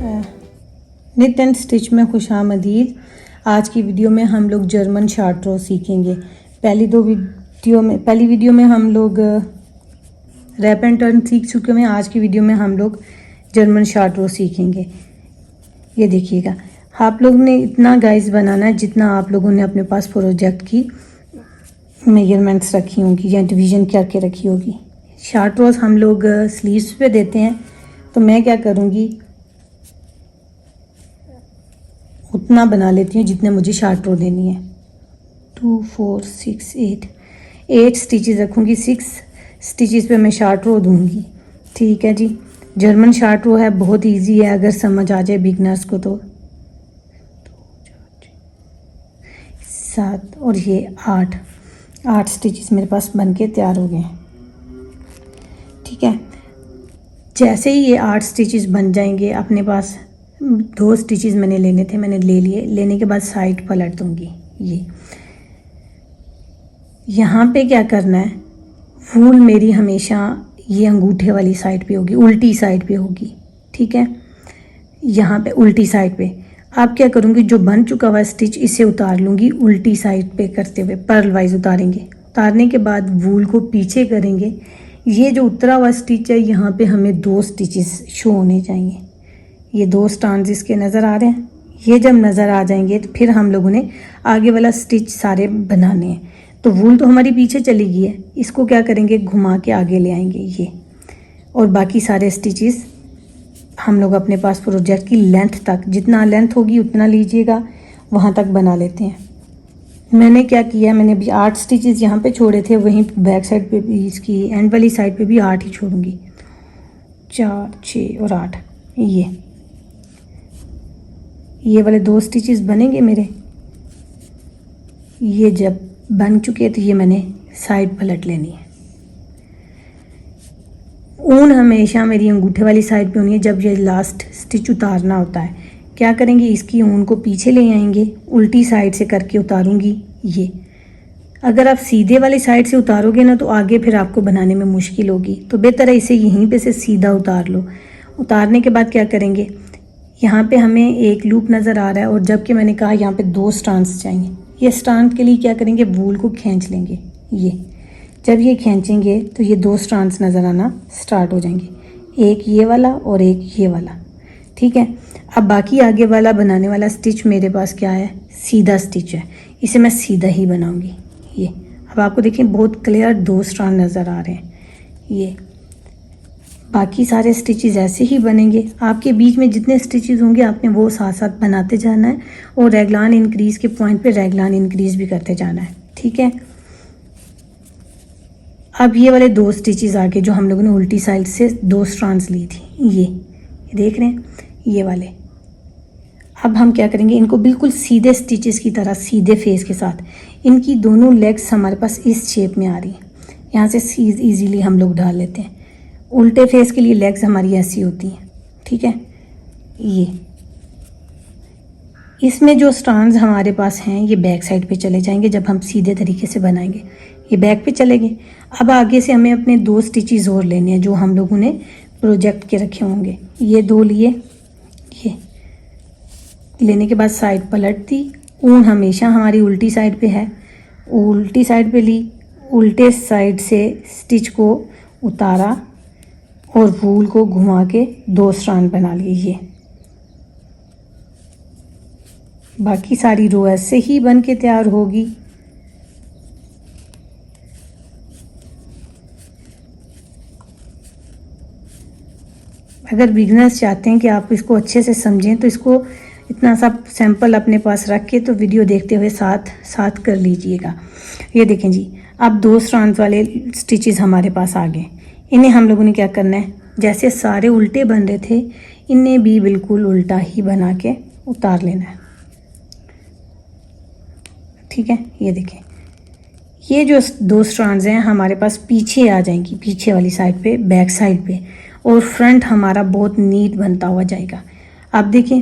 Knit and stitch में खुशामदीद। आज की वीडियो में हम लोग जर्मन शार्ट रो सीखेंगे। पहली वीडियो में हम लोग रैप एंड टर्न सीख चुके हैं। आज की वीडियो में हम लोग जर्मन शार्ट रो सीखेंगे। ये देखिएगा, आप लोग ने इतना गाइस बनाना है जितना आप लोगों ने अपने पास प्रोजेक्ट की मेजरमेंट्स रखी होंगी या डिवीज़न करके रखी होगी। शार्ट रोज हम लोग स्लीव्स पे देते हैं, तो मैं क्या करूँगी उतना बना लेती हूँ जितने मुझे शार्ट रो देनी है। 2 4 6 8 स्टिचेस रखूँगी। 6 स्टिचेस पे मैं शार्ट रो दूँगी। ठीक है जी। जर्मन शार्ट रो है, बहुत इजी है अगर समझ आ जाए बिगनर्स को। तो 7 और ये 8 स्टिचेस मेरे पास बन के तैयार हो गए हैं। ठीक है, जैसे ही ये 8 स्टिचेस बन जाएंगे, अपने पास 2 स्टिचेस मैंने लेने थे, मैंने ले लिए। लेने के बाद साइड पलट दूंगी। ये यहाँ पे क्या करना है, वूल मेरी हमेशा ये अंगूठे वाली साइड पे होगी, उल्टी साइड पे होगी। ठीक है, यहाँ पे उल्टी साइड पे। अब क्या करूँगी, जो बन चुका हुआ स्टिच इसे उतार लूँगी उल्टी साइड पे करते हुए, पर्ल वाइज उतारेंगे। उतारने के बाद वूल को पीछे करेंगे। ये जो उतरा हुआ स्टिच है, यहाँ पे हमें 2 स्टिचेस शो होने चाहिए। ये 2 स्टांस इसके नज़र आ रहे हैं। ये जब नज़र आ जाएंगे तो फिर हम लोगों ने आगे वाला स्टिच सारे बनाने हैं। तो वूल तो हमारी पीछे चली गई है, इसको क्या करेंगे, घुमा के आगे ले आएंगे ये। और बाकी सारे स्टिचेस हम लोग अपने पास प्रोजेक्ट की लेंथ तक, जितना लेंथ होगी उतना लीजिएगा, वहाँ तक बना लेते हैं। मैंने क्या किया, मैंने भी 8 स्टिचेस यहाँ पे छोड़े थे, वहीं बैक साइड पे भी, इसकी एंड वाली साइड पे भी 8 ही छोड़ूंगी। 4 6 और 8। ये वाले 2 स्टिचेस बनेंगे मेरे। ये जब बन चुके तो ये मैंने साइड पलट लेनी है। ऊन हमेशा मेरी अंगूठे वाली साइड पे होनी है। जब ये लास्ट स्टिच उतारना होता है, क्या करेंगे, इसकी ऊन को पीछे ले आएंगे, उल्टी साइड से करके उतारूंगी। ये अगर आप सीधे वाली साइड से उतारोगे ना, तो आगे फिर आपको बनाने में मुश्किल होगी। तो बेहतर है इसे यहीं पे से सीधा उतार लो। उतारने के बाद क्या करेंगे, यहाँ पे हमें एक लूप नज़र आ रहा है, और जबकि मैंने कहा यहाँ पे 2 स्टांस चाहिए। ये स्टांस के लिए क्या करेंगे, वूल को खींच लेंगे। ये जब ये खींचेंगे तो ये 2 स्टांस नज़र आना स्टार्ट हो जाएंगे, एक ये वाला और एक ये वाला। ठीक है, अब बाकी आगे वाला बनाने वाला स्टिच मेरे पास क्या है, सीधा स्टिच है। इसे मैं सीधा ही बनाऊंगी। ये अब आपको देखिए बहुत क्लियर 2 स्ट्रैंड नज़र आ रहे हैं। ये बाकी सारे स्टिचेस ऐसे ही बनेंगे। आपके बीच में जितने स्टिचेस होंगे आपने वो साथ साथ बनाते जाना है, और रेगलान इंक्रीज़ के पॉइंट पे रेगलान इंक्रीज़ भी करते जाना है। ठीक है, अब ये वाले 2 स्टिचेस आगे जो हम लोगों ने उल्टी साइड से 2 स्ट्रैंड्स ली थी, ये देख रहे हैं, ये वाले। अब हम क्या करेंगे, इनको बिल्कुल सीधे स्टिचेस की तरह, सीधे फेस के साथ, इनकी दोनों लेग्स हमारे पास इस शेप में आ रही हैं। यहाँ से ईजीली हम लोग डाल लेते हैं। उल्टे फेस के लिए लेग्स हमारी ऐसी होती हैं। ठीक है, ये इसमें जो स्ट्रैंड्स हमारे पास हैं ये बैक साइड पे चले जाएंगे। जब हम सीधे तरीके से बनाएंगे ये बैक पे चले गए। अब आगे से हमें अपने 2 स्टिचेस और लेने हैं जो हम लोगों ने प्रोजेक्ट के रखे होंगे। ये 2 लिए, ये लेने के बाद साइड पलट दी। ऊन हमेशा हमारी उल्टी साइड पे है, उल्टी साइड पे ली, उल्टे साइड से स्टिच को उतारा और वूल को घुमा के 2 स्ट्रैंड बना लिए। ये बाकी सारी रो ऐसे ही बन के तैयार होगी। अगर बिगनर्स चाहते हैं कि आप इसको अच्छे से समझें, तो इसको इतना सा सैंपल अपने पास रख के तो वीडियो देखते हुए साथ साथ कर लीजिएगा। ये देखें जी, अब 2 स्ट्रैंड्स वाले स्टिचेस हमारे पास आ गए। इन्हें हम लोगों ने क्या करना है, जैसे सारे उल्टे बन रहे थे, इन्हें भी बिल्कुल उल्टा ही बना के उतार लेना है। ठीक है, ये देखें, ये जो 2 स्ट्रैंड्स हैं हमारे पास पीछे आ जाएंगी, पीछे वाली साइड पे, बैक साइड पे, और फ्रंट हमारा बहुत नीट बनता हुआ जाएगा। आप देखें,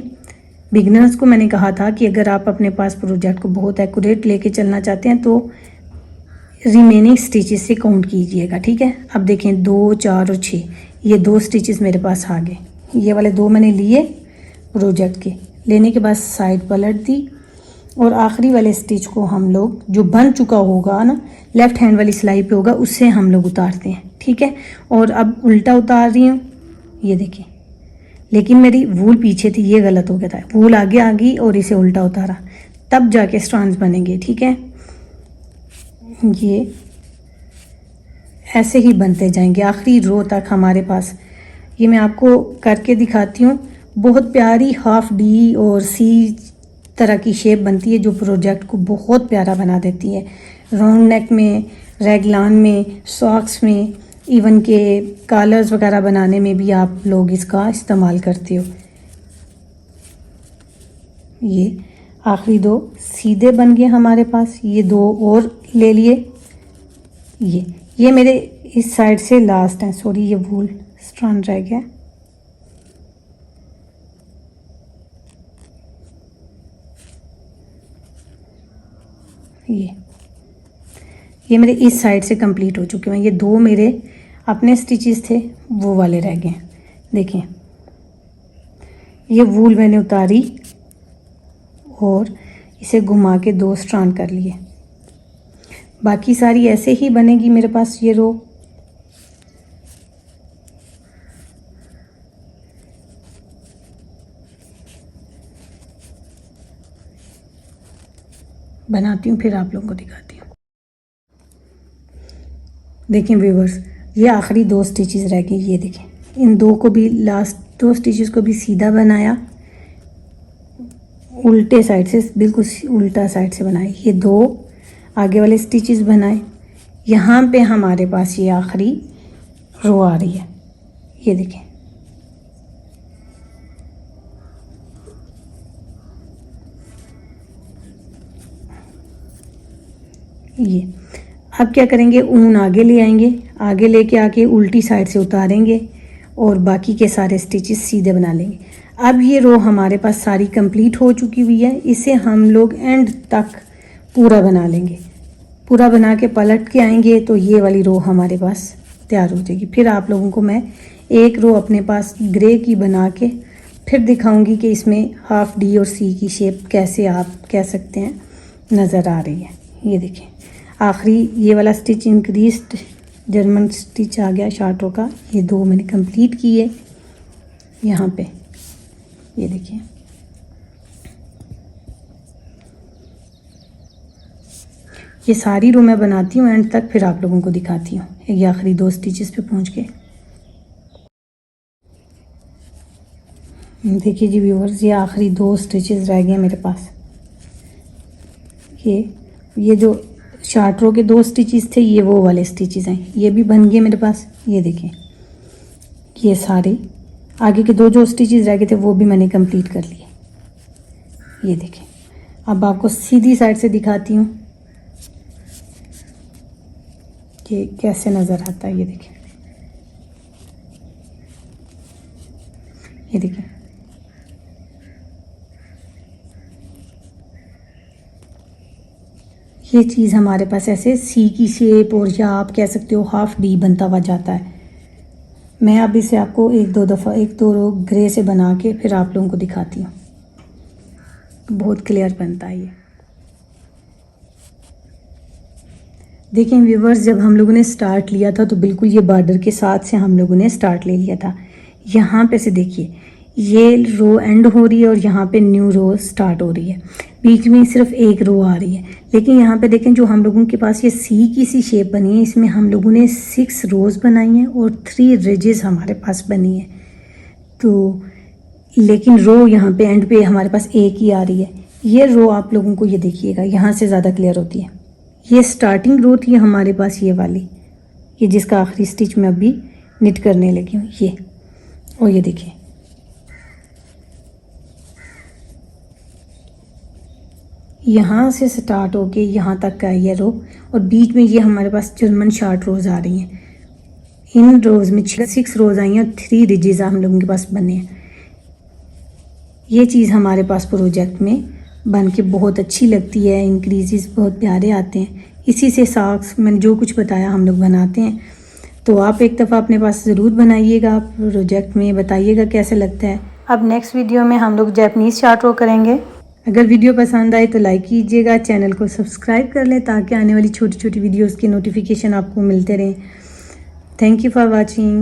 बिगनर्स को मैंने कहा था कि अगर आप अपने पास प्रोजेक्ट को बहुत एक्यूरेट लेके चलना चाहते हैं तो रिमेनिंग स्टिचेस से काउंट कीजिएगा। ठीक है, अब देखें 2 4 और 6, ये 2 स्टिचेस मेरे पास आ गए। ये वाले 2 मैंने लिए, प्रोजेक्ट के। लेने के बाद साइड पलट दी और आखिरी वाले स्टिच को हम लोग जो बन चुका होगा ना, लेफ़्ट हैंड वाली सिलाई पे होगा, उससे हम लोग उतारते हैं। ठीक है, और अब उल्टा उतार रही हूँ, ये देखिए। लेकिन मेरी वूल पीछे थी, ये गलत हो गया था। वूल आगे आ गई और इसे उल्टा उतारा, तब जाके स्ट्रैंड्स बनेंगे। ठीक है, ये ऐसे ही बनते जाएंगे आखिरी रो तक हमारे पास। ये मैं आपको करके दिखाती हूँ। बहुत प्यारी हाफ डी और सी तरह की शेप बनती है, जो प्रोजेक्ट को बहुत प्यारा बना देती है। राउंड नेक में, रेगलान में, सॉक्स में, इवन के कॉलर्स वगैरह बनाने में भी आप लोग इसका इस्तेमाल करते हो। ये आखिरी दो सीधे बन गए हमारे पास, ये दो और ले लिए। ये मेरे इस साइड से लास्ट है, सॉरी ये वूल स्ट्रैंड रह गया। ये मेरे इस साइड से कंप्लीट हो चुके हैं। ये दो मेरे अपने स्टिचेस थे, वो वाले रह गए। देखिए, ये वूल मैंने उतारी और इसे घुमा के दो स्ट्रैंड कर लिए। बाकी सारी ऐसे ही बनेगी मेरे पास ये रो। बनाती हूँ फिर आप लोगों को दिखाती हूँ। देखें व्यूवर्स, ये आखिरी दो स्टिचेस रह गई। ये देखें, इन दो को भी, लास्ट दो स्टिचेस को भी सीधा बनाया, उल्टे साइड से, बिल्कुल उल्टा साइड से बनाए। ये दो आगे वाले स्टिचेस बनाए। यहाँ पे हमारे पास ये आखिरी रो आ रही है, ये देखें। ये अब क्या करेंगे, ऊन आगे ले आएंगे, आगे लेके आके उल्टी साइड से उतारेंगे और बाकी के सारे स्टिचेस सीधे बना लेंगे। अब ये रो हमारे पास सारी कंप्लीट हो चुकी हुई है। इसे हम लोग एंड तक पूरा बना लेंगे। पूरा बना के पलट के आएंगे तो ये वाली रो हमारे पास तैयार हो जाएगी। फिर आप लोगों को मैं एक रो अपने पास ग्रे की बना के फिर दिखाऊंगी कि इसमें हाफ डी और सी की शेप कैसे आप कह सकते हैं नज़र आ रही है। ये देखें, आखिरी ये वाला स्टिच इंक्रीज्ड जर्मन स्टिच आ गया शार्ट रो का। ये दो मैंने कंप्लीट किए यहाँ पे, ये देखिए। ये सारी रो मैं बनाती हूँ एंड तक, फिर आप लोगों को दिखाती हूँ ये आखिरी दो स्टिचेस पे पहुँच के। देखिए जी व्यूअर्स, ये आखिरी दो स्टिचेस रह गए मेरे पास। ये जो शार्ट रो के दो स्टिचेस थे, ये वो वाले स्टिचेस हैं, ये भी बन गए मेरे पास। ये देखें, ये सारे आगे के दो जो स्टिचेस रह गए थे वो भी मैंने कंप्लीट कर लिए। ये देखें, अब आपको सीधी साइड से दिखाती हूँ कि कैसे नज़र आता है। ये देखें, ये देखें, ये चीज़ हमारे पास ऐसे सी की शेप और या आप कह सकते हो हाफ डी बनता हुआ जाता है। मैं अब इसे आपको एक दो रो ग्रे से बना के फिर आप लोगों को दिखाती हूँ। बहुत क्लियर बनता है ये। देखें व्यूवर्स, जब हम लोगों ने स्टार्ट लिया था तो बिल्कुल ये बॉर्डर के साथ से हम लोगों ने स्टार्ट ले लिया था। यहाँ पे से देखिए, ये रो एंड हो रही है और यहाँ पे न्यू रो स्टार्ट हो रही है। बीच में सिर्फ एक रो आ रही है, लेकिन यहाँ पे देखें जो हम लोगों के पास ये सी की सी शेप बनी है, इसमें हम लोगों ने 6 रोज़ बनाई हैं और 3 रिजेस हमारे पास बनी है। तो लेकिन रो यहाँ पे एंड पे हमारे पास एक ही आ रही है। ये रो आप लोगों को ये देखिएगा, यहाँ से ज़्यादा क्लियर होती है। ये स्टार्टिंग रो थी हमारे पास ये वाली, ये जिसका आखिरी स्टिच मैं अभी निट करने लगी हूँ ये। और ये देखिए, यहाँ से स्टार्ट होके यहाँ तक का ये रो और बीच में ये हमारे पास जर्मन शार्ट रोज़ आ रही हैं। इन रोज़ में 6 रोज़ आई हैं और 3 रिजेस हम लोगों के पास बने हैं। ये चीज़ हमारे पास प्रोजेक्ट में बन के बहुत अच्छी लगती है। इंक्रीजेस बहुत प्यारे आते हैं। इसी से सॉक्स मैंने जो कुछ बताया हम लोग बनाते हैं। तो आप एक दफ़ा अपने पास ज़रूर बनाइएगा, प्रोजेक्ट में बताइएगा कैसे लगता है। अब नेक्स्ट वीडियो में हम लोग जापानीज़ चार्ट ड्रॉ करेंगे। अगर वीडियो पसंद आए तो लाइक कीजिएगा, चैनल को सब्सक्राइब कर लें ताकि आने वाली छोटी छोटी वीडियोस के नोटिफिकेशन आपको मिलते रहें। Thank you for watching.